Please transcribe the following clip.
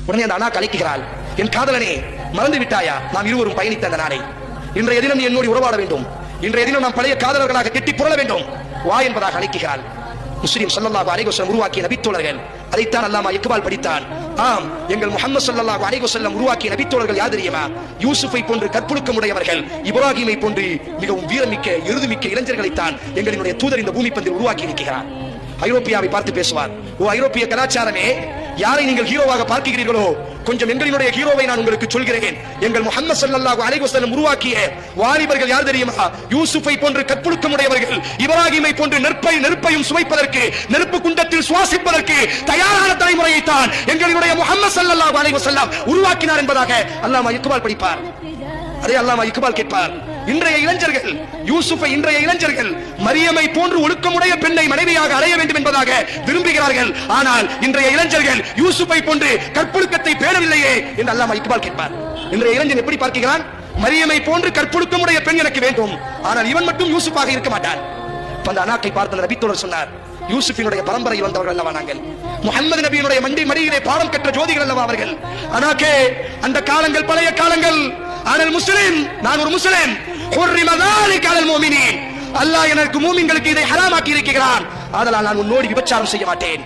உடனே அந்த அண்ணா கலைக்கிறாள், என் காதலனே மறந்து விட்டாயா நாம் இருவரும் பயணித்த அந்த நாளை? இன்றைய தினம் நீ என்னோடு உறவாட வேண்டும், இன்றைய தினம் நாம் பழைய காதலர்களாக கெட்டி புரள வேண்டும், வா என்பதாக அழைக்கிறாள். முஸ்லிம் ஸல்லல்லாஹு அலைஹி வஸல்லம் உருவாக்கிய நபித்தோழர்கள், அதைத்தான் அல்லாமா இக்பால் படித்தான். ஆம், எங்கள் முஹம்மது ஸல்லல்லாஹு அலைஹி வஸல்லம் உருவாக்கிய நபித்தோழர்கள் யார் தெரியுமா? யூசுஃபை போன்று கற்புழுக்கம் உடையவர்கள், இப்ராஹிமை போன்று மிகவும் வீரமிக்க எருதுமிக்க இளைஞர்களைத்தான் எங்களினுடைய தூதர் இந்த பூமி பந்தில் உருவாக்கி இருக்கிறார். ஐரோப்பியாவை பார்த்து பேசுவார், ஓ ஐரோப்பிய கலாச்சாரமே, யாரை நீங்கள் ஹீரோவாக பார்க்கிறீர்களோ கொஞ்சம் எங்களினுடைய ஹீரோவை நான் உங்களுக்கு சொல்கிறேன். எங்கள் முஹம்மது ஸல்லல்லாஹு அலைஹி வஸல்லம் உருவாக்கிய வாலிபர்கள் யார் தெரியுமா? யூசுஃபை போன்று கற்புழுக்கம் உடையவர்கள், இப்ராஹிமை போன்று நெருப்பையும் சுவைப்பதற்கு, நெருப்பு குண்டத்தில் சுவாசிப்பதற்கு தயாரான தலைமுறையை தான் எங்களினுடைய முஹம்மது ஸல்லல்லாஹு அலைஹி வஸல்லம் உருவாக்கினார் என்பதாக அல்லாமா இக்பால் படிப்பார். அதே அல்லாமா இக்பால் கேட்பார், இன்றைய இளைஞர்கள் யூசுஃபை, இன்றைய இளைஞர்கள் மரியமை போன்று ஒழுக்கமுடைய பெண்ணை மனைவியாக அடைய வேண்டும் என்பதாக விரும்புகிறார்கள். ஆனால் இன்றைய இளைஞர்கள் யூசுஃபை போன்று கற்பொழுக்கத்தை பேணவில்லையே என்று அல்லாமா இக்பால் கேட்பார். இன்றைய இளைஞன் எப்படி பார்க்கிறான்? மரியமை போன்று கற்பொழுக்கமுடைய பெண் எனக்கு வேண்டும், ஆனால் இவன் மட்டும் யூசுஃபாக இருக்க மாட்டான். அந்த அனாக்கை பார்த்த நபித்தோழர் சொன்னார், யூசுஃபினுடைய பரம்பரையில் வந்தவர்கள் அல்லவா நாங்கள், முஹம்மது நபியினுடைய மடியிலே பாடம் கற்ற ஜோதிகள் அல்லவா அவர்கள். அனாக்கே அந்த காலங்கள் பழைய காலங்கள். ஆனால் முஸ்லிம், நான் ஒரு முஸ்லிம், அல்லாஹ் எனக்கு மூமின்களுக்கு இதை ஹராமாக்கி இருக்கிறான், அதனால் நான் உன்னோடு விபச்சாரம் செய்ய மாட்டேன்.